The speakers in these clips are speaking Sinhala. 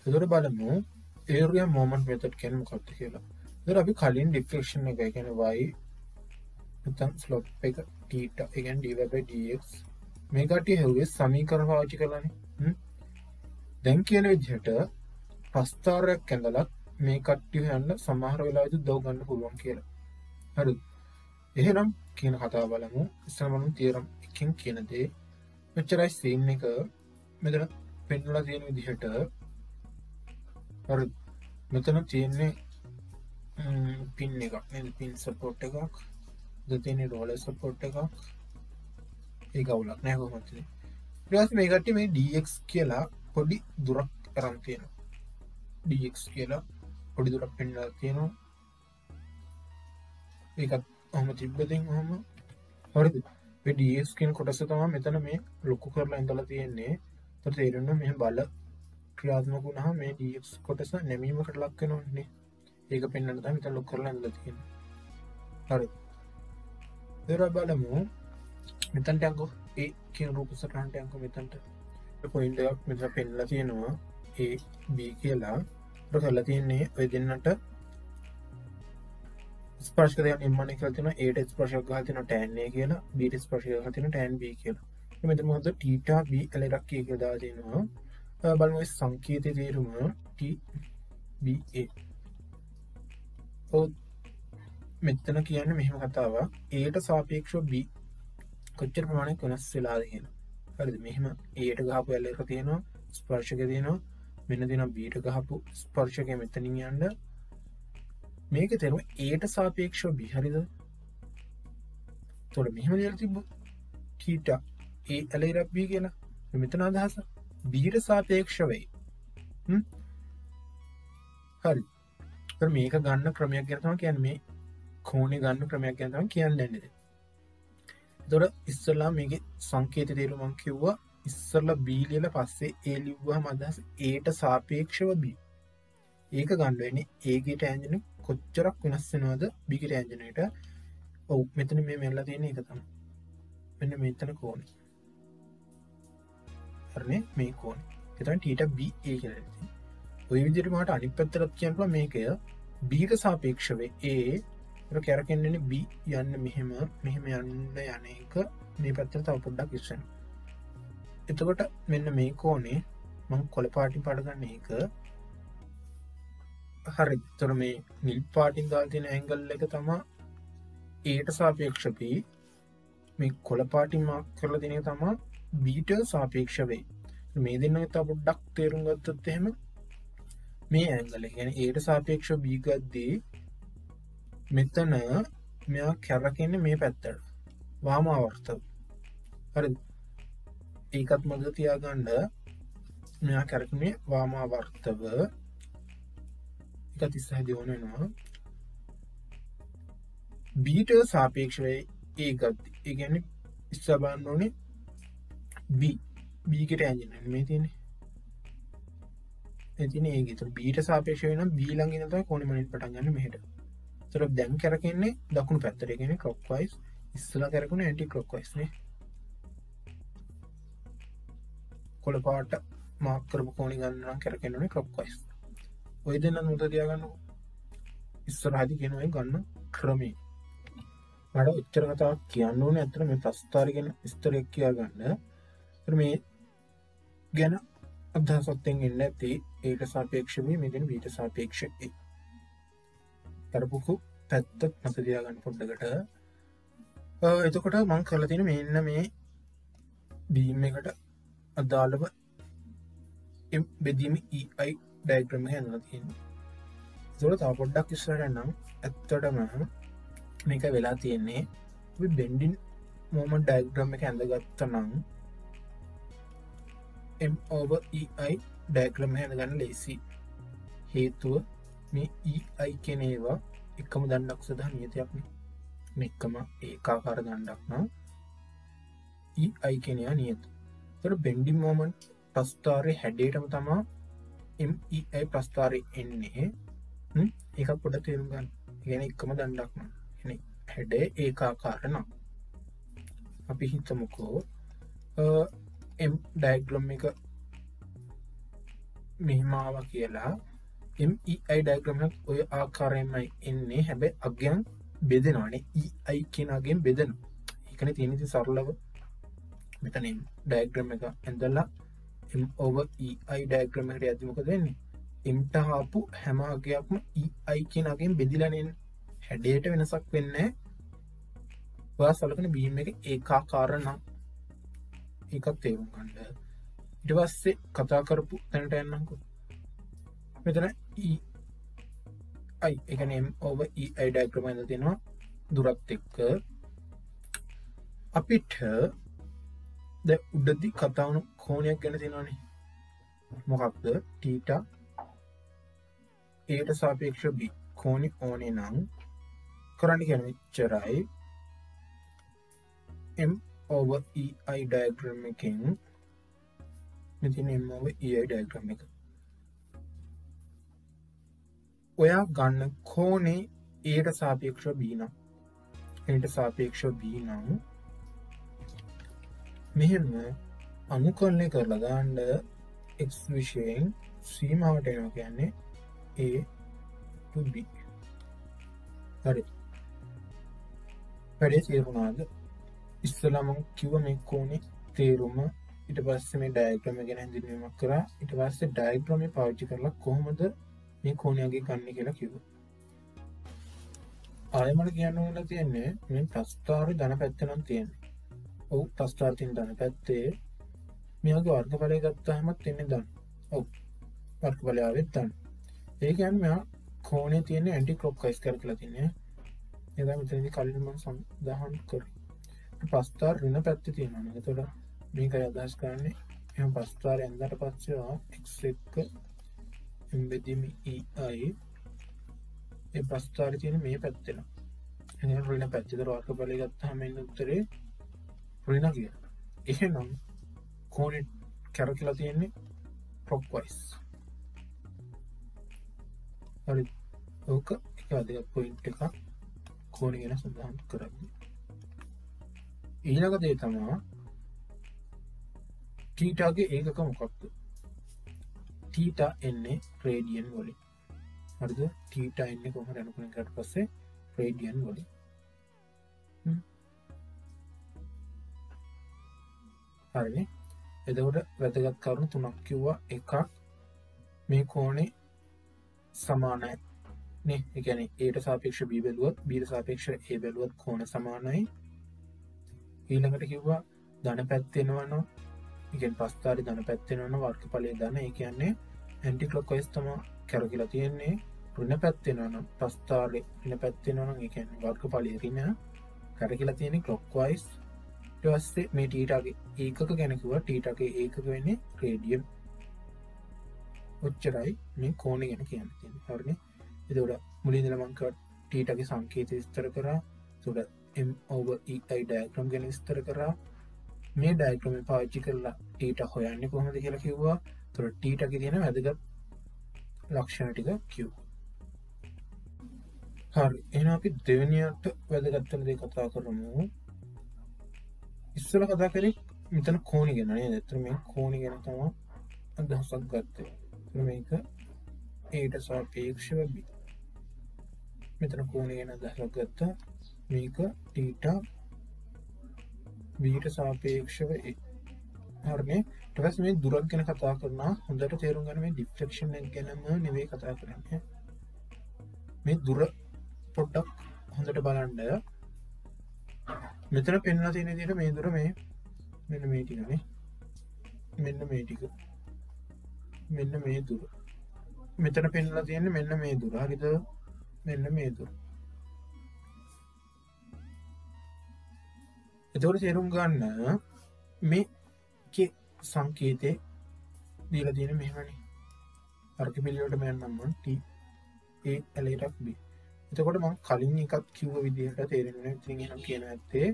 එතකොට බලමු area moment method කියන්නේ මොකක්ද කියලා. එතකොට අපි කලින් deflection එක කියන්නේ y නැත්නම් slope එක theta ඒ කියන්නේ dy by dx මේ කටිය හෙව්වේ සමීකරණ පාවිච්චි කරලානේ. දැන් කියන විදිහට ප්‍රස්ථාරයක් ඇඳලා මේ කට්ටිය යන්න සමහර වෙලාවෙදි උදව් ගන්න පුළුවන් කියලා. හරිද? එහෙනම් කියන කතාව බලමු. ඉස්සරහම තියරම් එකකින් කියන දේ මෙච්චරයි සීන් එක මෙතන පෙන්නලා තියෙන විදිහට. හරිද? මෙතන තියෙන්නේ පින් එකක් නේද? පින් සපෝට් එකක්. දෙතේන රෝලර් සපෝට් එකක්. ඒක අවුලක් නෑ කොහොමද? ඊට පස්සේ මේ කට්ටිය මේ dx කියලා පොඩි දුරක් අරන් තියෙනවා. dx කියලා පොඩි දුරක් පෙන්නලා තියෙනවා. ඒකත් ඔහොම තිබ්බදින් ඔහොම. හරිද? මේ dx කියන කොටස තමයි මෙතන මේ ලොකු කරලා ඉඳලා තියෙන්නේ. ඒතර තේරෙනවා මෙහෙම බල ක්‍රියාත්මක වුණාම මේ dx කොටස නැමීමකට ලක් වෙනවනේ. ඒක පෙන්වන්න තමයි මෙතන ලොකු කරලා ඉඳලා තියෙන්නේ. හරිද? ඊට බලමු මෙතනට යන්කෝ ඒ කියන රූප සටහනට යන්කෝ මෙතනට. පොයින්ට් එකක් මෙතන පෙන්නලා තියෙනවා a b කියලා. ඒක කරලා තියෙන්නේ ඔය දෙන්නට ස්පර්ශක දෙයක් නිර්මාණය කරලා තියෙනවා. a ට ස්පර්ශයක් ගහලා තියෙනවා tan a කියලා, b ට ස්පර්ශයක් ගහලා තියෙනවා tan b කියලා. මෙතන මොකද θ b එලෙරක් කියලා දාලා තියෙනවා. බලමු මේ සංකේතයේ තේරුම t b a. මෙතන කියන්නේ මෙහෙම කතාවක්. a ට සාපේක්ෂව b කොච්චර ප්‍රමාණයක් වෙනස් වෙලාද කියලා. හරිද? මෙහෙම a ට ගහපු එලෙරක තියෙනවා, ස්පර්ශක තියෙනවා. මෙන්න තියෙනවා b ට ගහපු ස්පර්ශකය මෙතනින් යන්න. මේක තේරුම a ට සාපේක්ෂව b. හරිද? එතකොට මෙහෙම ලියලා තිබ්බොත් θ a එලෙරක් b කියලා. මෙතන අදහස b ට සාපේක්ෂව වෙයි. හරි. ඒතර මේක ගන්න ක්‍රමයක් ගැන තමයි කියන්නේ. මේ කෝණේ ගන්න ක්‍රමයක් ගැන තමයි කියන්නේ නේද? එතකොට ඉස්සෙල්ලා මේකේ සංකේත තේරුම මම කිව්වා. ඉස්සෙල්ලා b ලියලා පස්සේ a ලිව්වහම අදහස a ට සාපේක්ෂව b. ඒක ගන්න වෙන්නේ a ගේ ටැන්ජන්ට් කොච්චරක් වෙනස් වෙනවද b ගේ ටැන්ජන්ට් එකට. ඔව් මෙතන මේ මෙල්ලා තියෙන එක තමයි. මෙන්න මෙතන කෝණය. හරිනේ මේ කෝණය. ඒ තමයි θ b a කියලා තියෙන්නේ. ඔය විදිහට මට අනිත් පැත්තට කියන්න පුළුවන් මේකය b ට සාපේක්ෂව a ඒක කැරකෙන්නේ b යන්න මෙහෙම යන්න යන එක මේ පැත්තට තව පොඩ්ඩක් ඉස්සෙන්න. එතකොට මෙන්න මේ කෝණේ මම කොළ පාටින් පාට ගන්න එක. හරි. එතකොට මේ නිල් පාටින් දාලා තියෙන ඇන්ගල් එක තමයි a ට සාපේක්ෂව b. මේ කොළ පාටින් මාක් කරලා තියෙන එක තමයි b ට සාපේක්ෂව a. මේ දෙන්නා තව පොඩ්ඩක් තේරුම් ගත්තොත් එහෙම මේ ඇන්ගල් එක කියන්නේ a ට සාපේක්ෂව b ගද්දී මෙතන මෙයා කැරකෙන්නේ මේ පැත්තට වාමාවර්තව. හරිද? ඒකත් මතක තියාගන්න මෙයා කැරකෙන්නේ වාමාවර්තව. ඒකත් ඉස්සරහදී ඕන වෙනවා. b ට සාපේක්ෂව a ගද්දී. ඒ කියන්නේ ඉස්සර බලන්න ඕනේ b ගේ ටැන්ජන්ට් මේ තියෙන්නේ. එතින් ඒ ගිතර b ට සාපේක්ෂව වෙනම් b ළඟ ඉඳන් තමයි කෝණෙ මනින් පටන් ගන්න මෙහෙට. ඒතර දැන් කරකෙන්නේ දකුණු පැත්තට. ඒ කියන්නේ clockwise. ඉස්සලා කරකුනේ anti clockwise නේ. කොළ පාට මාක් කරපු කෝණි ගන්න නම් කරකෙන්නේ clockwise. ඔය දෙන්න මුත තියාගන්න. ඉස්සරහදී කියනවා ගන්න ක්‍රමය. මට උත්තර කතාවක් කියන්න ඕනේ. අතන මේ ප්‍රස්ථාරය ගැන විස්තරයක් කියා ගන්න. ඒතර මේ ගැන අදහසක් දෙන්න ඇති a ට සාපේක්ෂව මෙතන b ට සාපේක්ෂව කරපුකු පැත්තත් මත තියාගන්න පොඩ්ඩකට. එතකොට මම කරලා තියෙන මෙන්න මේ බීම් එකට අදාළව බෙදීම EI ඩයග්‍රෑම් එක හදලා තියෙනවා. ඒකට තව පොඩ්ඩක් ඉස්සරහට නම් ඇත්තටම මේක වෙලා තියෙන්නේ අපි බෙන්ඩින් මොමන්ට් ඩයග්‍රෑම් එක ඇඳගත්තා නම් M/EI ඩයග්‍රෑම් එක හදගන්න ලේසි. හේතුව මේ EI කියන ඒවා එකම දණ්ඩක් සඳහා නියතයක් නේ. මේකම ඒකාකාර දණ්ඩක් නම් EI කියන ඒවා නියත. ඒතර බෙන්ඩින් මොමන්ට් ප්‍රස්ථාරයේ හැඩයටම තමයි MEI ප්‍රස්ථාරයේ එන්නේ. ඒක පොඩ්ඩක් තේරුම් ගන්න. ඒ කියන්නේ එකම දණ්ඩක් නම්. කියන්නේ හැඩය ඒකාකාර නම්. අපි හිතමුකෝ M ඩයග්‍රෑම් එක මෙහිමාව කියලා MEI ඩයග්‍රෑම් එකත් ඔය ආකාරයෙන්මයි එන්නේ. හැබැයි අගයන් බෙදෙනවානේ. EI කියන අගයෙන් බෙදෙනවා. ඒකනේ තියෙන ඉතින් සරලව මෙතන ඩයග්‍රෑම් එක ඇඳලා M over EI ඩයග්‍රෑම් එකට යද්දි මොකද වෙන්නේ? M ට ආපු හැම අගයක්ම EI කියන අගයෙන් බෙදිලානේ එන්නේ. හැඩයට වෙනසක් වෙන්නේ නැහැ. ඔයා සලකන බීම් එක ඒකාකාර නම් ඒකත් තේරුම් ගන්න. ඊට පස්සේ කතා කරපු තැනට යන්නම්කෝ. මෙතන EI ඒ කියන්නේ M over EI ඩයග්‍රෑම් එකේ තියෙනවා දුරත් එක්ක අපිට දැන් උඩදී කතා වුණු කෝණයක් ගැන තියෙනවානේ. මොකක්ද? θ a ට සාපේක්ෂව b කෝණي ඕනේ නම් කරන්න කියන්නේ මෙච්චරයි. M over EI ඩයග්‍රෑම් එකෙන් මෙතන M over EI ඩයග්‍රෑම් එක ඔයා ගන්න කෝණේ a ට සාපේක්ෂව b නම් a ට සාපේක්ෂව b නම් මෙහෙම අනුකරණය කරලා දාන්න x විශයෙන් සීමාවට එනවා කියන්නේ a to b. හරි. වැඩේ තේරුණාද? ඉස්සෙල්ලා මම කිව්ව මේ කෝණේ තේරුම ඊට පස්සේ මේ ඩයග්‍රෑම් එක ගැන හඳුන්වීමක් කරා. ඊට පස්සේ ඩයග්‍රෑම් එක පාවිච්චි කරලා කොහොමද මේ කෝණයගේ ගන්න කියලා කිව්වා. ආයෙමල කියන්න ඕන තියෙන්නේ මේ ප්‍රස්ථාරේ ධන පැත්ත නම් තියෙන්නේ. ඔව් ප්‍රස්ථාරේ තියෙන ධන පැත්තේ මෙයාගේ වර්ගඵලය ගත්තාමත් එන්නේ ධන. ඔව් වර්ගඵලය ආවෙත් ධන. ඒ කියන්නේ මෙයා කෝණේ තියෙන ඇන්ටි ක්ලොක්වයිස් කරලා තියෙන්නේ. ඒක මෙතනදී කලින් මම සඳහන් කරා. ප්‍රස්ථාර ඍණ පැත්තේ තියෙනවා නේද? එතකොට මේකයි අදහස් කරන්නේ. එහෙනම් ප්‍රස්ථාරය ඇඳලා පස්සේ x එක්ක එම්බෙදීමේ EI ඒ ප්‍රස්ථාරය තියෙන මේ පැත්තේ න. එහෙනම් ඍණ පැත්තේ වර්ගඵලය ගත්තාම එන්නේ උත්තරේ ඍණ කියලා. එහෙනම් කෝණේ කැරකිලා තියෙන්නේ clockwise. හරි. ඕක එක වැදගත් පොයින්ට් එකක් කෝණය ගැන සඳහන් කරන්නේ. ඊළඟ දේ තමයි θගේ ඒකක මොකක්ද? θ එන්නේ රේඩියන් වලින්. හරිද? θ එන්නේ කොහොමද අනුකරණය කරලා පස්සේ රේඩියන් වලින්. හරිනේ. එතකොට වැදගත් කරුණු තුනක් කිව්වා. එකක් මේ කෝණේ සමානයි නේ. ඒ කියන්නේ a ට සාපේක්ෂව b බැලුවොත් b ට සාපේක්ෂව a බැලුවොත් කෝණ සමානයි. ඊළඟට කිව්වා ධන පැත්ත එනවනම් ඒ කියන්නේ ප්‍රස්ථාරේ ධන පැත්ත එනවනම් වර්ගඵලයේ ධන. ඒ කියන්නේ ඇන්ටි ක්ලොක්වයිස් තමයි කරකිලා තියෙන්නේ. ඍණ පැත්ත එනවනම් ප්‍රස්ථාරේ ඍණ පැත්ත එනවනම් ඒ කියන්නේ වර්ගඵලයේ ඍණ කරකිලා තියෙන්නේ ක්ලොක්වයිස්. ඊට පස්සේ මේ θගේ ඒකක ගැන කිව්වා. θගේ ඒකක වෙන්නේ රේඩියන්. ඔච්චරයි මේ කෝණය ගැන කියන්න තියෙන්නේ. හරිනේ. එතකොට මුලින් ඉඳලා මම θගේ සංකේතය විස්තර කරා. එතකොට M over EI ඩයග්‍රෑම් ගැන විස්තර කරා. මේ ඩයග්‍රෑම් එක පාවිච්චි කරලා θ හොයන්නේ කොහොමද කියලා කිව්වා. එතකොට θගේ තියෙන වැදගත් ලක්ෂණ ටික කිව්වා. හරි. එහෙනම් අපි දෙවෙනියට වැදගත් වෙන දේ කතා කරමු. ඉස්සෙල්ලා කතා කරේ මෙතන කෝණය ගැන නේද? එතන මේ කෝණය ගැන තමයි අදහසක් ගත්තේ. මේක a ට සාපේක්ෂව b. මෙතන කෝණය ගැන අදහසක් ගත්තා. මේක θ b ට සාපේක්ෂව a. හරිනේ. ඊට පස්සේ මේ දුරක් ගැන කතා කරනවා. හොඳට තේරුම් ගන්න මේ ඩිෆ්ලෙක්ෂන් එක ගැනම නෙවෙයි කතා කරන්නේ. මේ දුර පොඩ්ඩක් හොඳට බලන්න. මෙතන පෙන්වලා තියෙන විදිහට මේ දුර මේ මෙන්න මේ ටිකනේ. මෙන්න මේ ටික. මෙන්න මේ දුර. මෙතන පෙන්වලා තියෙන්නේ මෙන්න මේ දුර. හරිද? මෙන්න මේ දුර. එතකොට තේරුම් ගන්න මේකේ සංකේතේ දීලා තියෙන්නේ මෙහෙමනේ. අර්ථ පිළිවෙලට මම යන්නම් t a එලෙටක් b. එතකොට මම කලින් එකත් කිව්ව විදිහට තේරෙන්නේ ඉතින් එහෙනම් කියන ඇත්තේ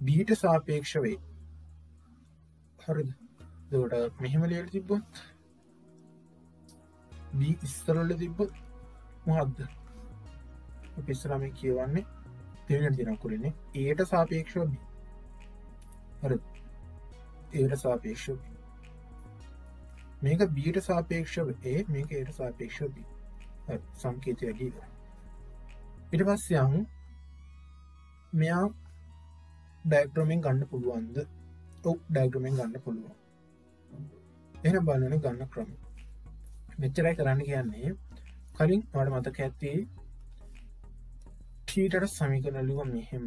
b ට සාපේක්ෂව a. හරිද? එතකොට මෙහෙම ලියලා තිබ්බොත් b ඉස්සරහට තිබ්බොත් මොකද්ද? අපි ඉස්සරහ මේ කියවන්නේ දෙවෙනියට තියෙන අකුරනේ a ට සාපේක්ෂව b. හරිද? a ට සාපේක්ෂව මේක බීට සාපේක්ෂව A මේක ඒට සාපේක්ෂව B. හරි සංකේතය වැඩි ඉවරයි. ඊට පස්සේ යමු මෙයා ඩයග්‍රෑමෙන් ගන්න පුළුවන්ද? ඔව් ඩයග්‍රෑමෙන් ගන්න පුළුවන්. එහෙනම් බලන්න ගන්න ක්‍රම. මෙච්චරයි කරන්න කියන්නේ. කලින් ඔයාලට මතක ඇති θට සමීකරණ ලියුවා මෙහෙම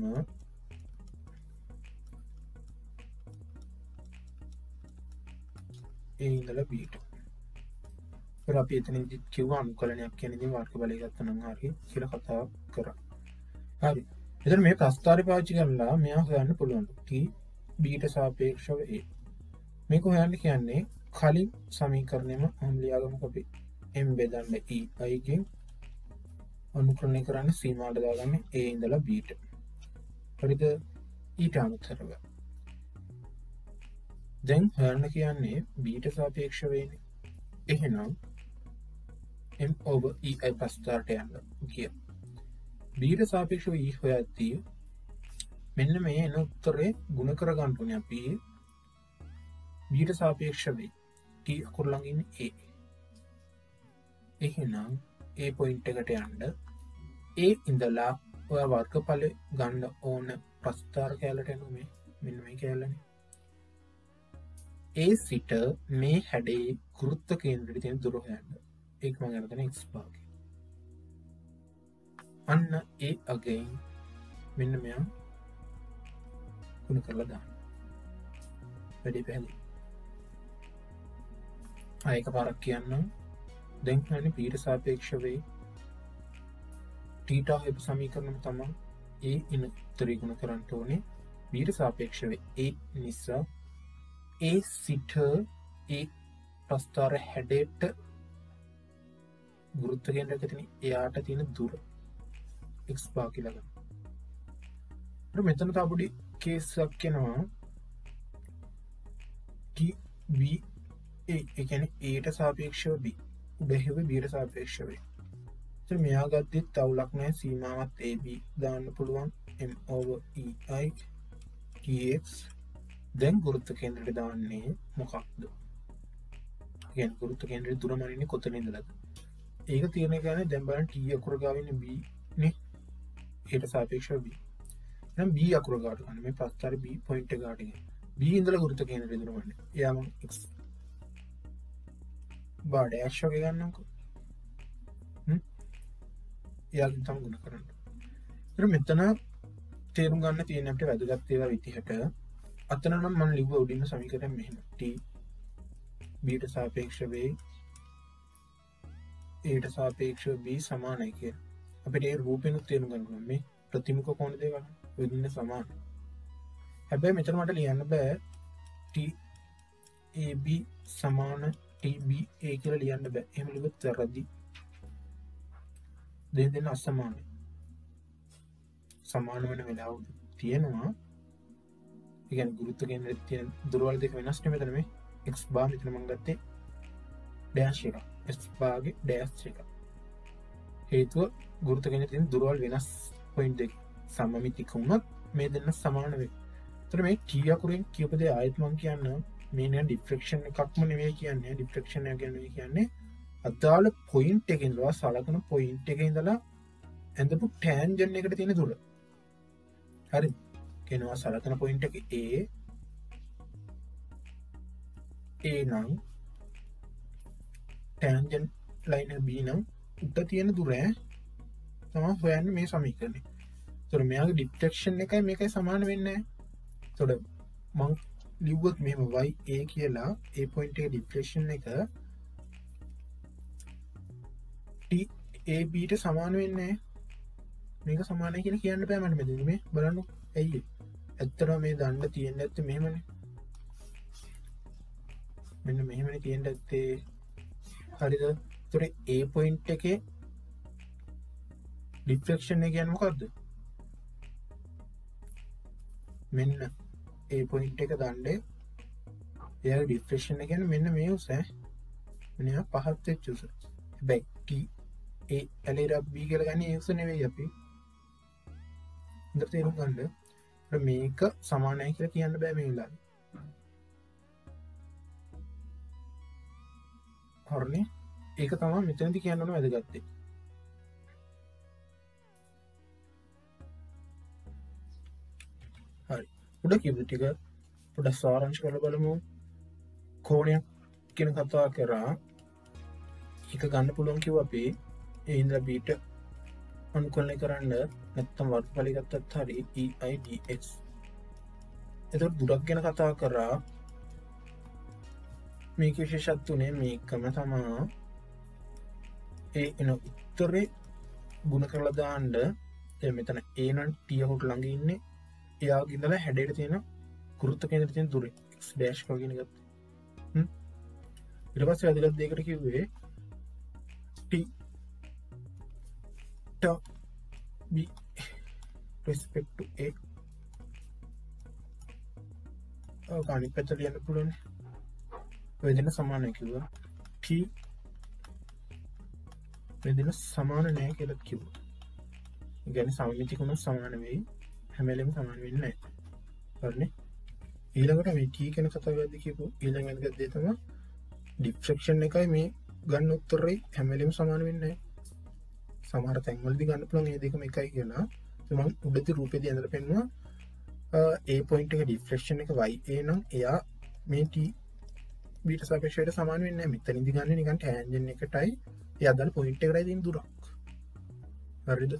A ඉඳලා B ට. ඒත් අපි එතනදි කිව්වා අනුකලනයක් කියන ඉතින් වර්ග බලය ගත්තා නම් හරි කියලා කතා කරා. හරි. එතන මේ ප්‍රස්තාරය පාවිච්චි කරලා මෙයා හොයන්න පුළුවන්. T B ට සාපේක්ෂව A. මේක හොයන්න කියන්නේ කලින් සමීකරණයම මම ලියාගමු අපි m බෙදන්න E ගෙන් අනුකරණය කරන්න සීමාවට දාගන්න A ඉඳලා B ට. හරිද? ඊට අනුතරව. දැන් හොයන්න කියන්නේ B ට සාපේක්ෂව වෙන්නේ. එහෙනම් m over E ප්‍රස්තාරයට යන්න කිය. B ට සාපේක්ෂව E හොයද්දී මෙන්න මේ එන උත්තරේ ගුණ කර ගන්න ඕනේ අපි B ට සාපේක්ෂව T අකුර ළඟ ඉන්නේ A. එහෙනම් A පොයින්ට් එකට යන්න A ඉඳලා ඔය වර්ගඵල ගන්න ඕන ප්‍රස්ථාර කැලට එනවා මෙන්න මේ කැලනේ. A සිට මේ හැඩේ ගුරුත්ව කේන්ද්‍රයට තියෙන දුර හොයන්න. ඒක මම අරගෙන x භාගය. අන්න A again මෙන්න මෙයා ගුණ කරලා දාන්න. වැඩි පැහැදිලි. ආයක පාරක් කියන්නම්. දැන් හන්නේ B ට සාපේක්ෂව θ හේතු සමීකරණය තමයි A ඉන උත්තරේ ගුණ කරන්න ඕනේ B ට සාපේක්ෂව A නිසා A සිට A ප්‍රස්ථාර හැඩයට ගුරුත්ව කේන්ද්‍රයක තියෙන එයාට තියෙන දුර x භාග කියලා ගන්න. ඊට මෙතන තව පොඩි කේස් එකක් එනවා T B A ඒ කියන්නේ A ට සාපේක්ෂව B උඩ හැව B ට සාපේක්ෂව. ඉතින් මෙයා ගත්තත් අවුලක් නැහැ සීමාවත් AB දාන්න පුළුවන් m over EI dx. දැන් ගුරුත්ව කේන්ද්‍රයට දාන්නේ මොකක්ද? කියන්නේ ගුරුත්ව කේන්ද්‍රයේ දුර මනින්නේ කොතනින්දද? ඒක තීරණය කරන්නේ දැන් බලන්න T අකුර ගාව ඉන්නේ B නේ. ඒට සාපේක්ෂව B. එහෙනම් B අකුර ගාවට ගන්න මේ ප්‍රස්ථාරේ B පොයින්ට් එක ගාවට ගන්න. B ඉඳලා ගුරුත්ව කේන්ද්‍රයට දුර මනින්නේ. එයා මම x බා ඩෑෂ් වගේ ගන්නම්කෝ. එයාගෙන් තමයි ගුණ කරන්න. ඊට මෙතන තේරුම් ගන්න තියෙන අපිට වැදගත් ඒවා විදිහට අතන නම් මම ලිව්ව උඩින්ම සමීකරණය මෙහෙම T B ට සාපේක්ෂව A ට සාපේක්ෂව B සමානයි කියලා. අපිට ඒ රූපෙනුත් තේරුම් ගන්න ඕනේ මේ ප්‍රතිමුඛ කෝණ දෙක ගන්න. වෙන්න සමාන. හැබැයි මෙතන මට ලියන්න බෑ T AB සමාන TBA කියලා ලියන්න බෑ. එහෙම ලිව්වොත් වැරදි. දෙන්න අසමානයි. සමාන වෙන වෙලාව තියෙනවා. ඒ කියන්නේ ගුරුත්ව කේන්ද්‍රයේ තියෙන දුරවල් දෙක වෙනස් නෙමෙයි මෙතන මේ x බාර් මෙතන මම ගත්තේ ඩෑෂ් එක. x බාර්ගේ ඩෑෂ් එක. හේතුව ගුරුත්ව කේන්ද්‍රයේ තියෙන දුරවල් වෙනස් පොයින්ට් දෙක සමමිතික වුණත් මේ දෙන්න සමාන වෙයි. ඒතර මේ t අකුරෙන් කියපු දේ ආයෙත් මම කියන්නම් මේ නේ ඩිෆ්‍රැක්ෂන් එකක්ම නෙවෙයි කියන්නේ. ඩිෆ්‍රැක්ෂන් එක කියන්නේ අදාළ පොයින්ට් එකේ ඉඳලා සලකන පොයින්ට් එකේ ඉඳලා ඇඳපු ටැන්ජන්ට් එකට තියෙන දුර. හරි. කියනවා සලකන පොයින්ට් එක A නම් ටැන්ජන්ට් ලයින් B නම් උඩ තියෙන දුර තමයි හොයන්නේ මේ සමීකරණේ. ඒතර මෙයාගේ ඩිෆ්‍රැක්ෂන් එකයි මේකයි සමාන වෙන්නේ නැහැ. ඒතර මම ලිව්වොත් මෙහෙම y a කියලා A පොයින්ට් එකේ ඩිෆ්‍රැක්ෂන් එක T AB ට සමාන වෙන්නේ මේක සමානයි කියලා කියන්න බෑ මට මෙතන මේ බලන්න ඇයි ඇත්තටම මේ දණ්ඩ තියෙන්න ඇත්තේ මෙහෙමනේ මෙන්න මෙහෙමනේ තියෙන්න ඇත්තේ හරිද ඒතර A පොයින්ට් එකේ ඩිෆ්‍රැක්ෂන් එක කියන්නේ මොකද්ද මෙන්න A පොයින්ට් එක දණ්ඩේ එයාගේ ඩිෆ්‍රැක්ෂන් එක කියන්නේ මෙන්න මේ උස මෙන්න පහත් වෙච්ච උස හැබැයි T A ඇලේර B කියලා ගන්නේ ඒ උස නෙවෙයි අපි හොඳට තේරුම් ගන්න මේක සමානයි කියලා කියන්න බෑ මේ වෙලාවේ හරිනේ ඒක තමයි මෙතනදී කියන්න ඕන වැදගත්තේ හරි උඩ කියපු ටික පොඩ්ඩක් සාරාංශ කරලා බලමු කෝණයක් කියන කතා කරා එක ගන්න පුළුවන් කිව්වා අපි ඒ ඉඳලා බීට අනුකලනය කරන්න නැත්තම් වර්ගඵලය ගත්තත් හරි EIDX එතකොට දුරක් ගැන කතා කරා මේක විශේෂත්ව උනේ මේකම තමා ඒ එන උත්තරේ ගුණ කරලා දාන්න දැන් මෙතන A නම් T හොට ළඟ ඉන්නේ එයාගේ ඉඳලා හැඩයට තියෙන වෘත්ත කේන්දරේ තියෙන දුර x dash වගේ ගත්තා ඊට පස්සේ වැදගත් දෙයකට කිව්වේ T B respect to A අනිත් පැත්තට යන්න පුළුවන් ඔය දෙන්න සමානයි කිව්වා T ඔය දෙන්න සමාන නෑ කියලා කිව්වා ඒ කියන්නේ සමමිතික උනොත් සමාන වෙයි හැම වෙලෙම සමාන වෙන්නේ නැහැ හරිනේ ඊළඟට මේ T කියන කතාවේදී කියපු ඊළඟ වැදගත් දේ තමයි ඩිෆ්‍රැක්ෂන් එකයි මේ ගන්න උත්තරේ හැම වෙලෙම සමාන වෙන්නේ නැහැ සමහර තැන්වලදී ගන්න පුළුවන් මේ දෙකම එකයි කියලා මම උඩදී රූපෙදී ඇඳලා පෙන්නුවා A point එක ඩිෆ්ලෙක්ෂන් එක YA නම් එයා මේ T බීට සාපේක්ෂව සමාන වෙන්නේ නැහැ. මෙතනින්දි ගන්න නිකන් ටැන්ජන්ට් එකටයි එයා දාන පොයින්ට් එකටයි තියෙන දුරක්. හරිද?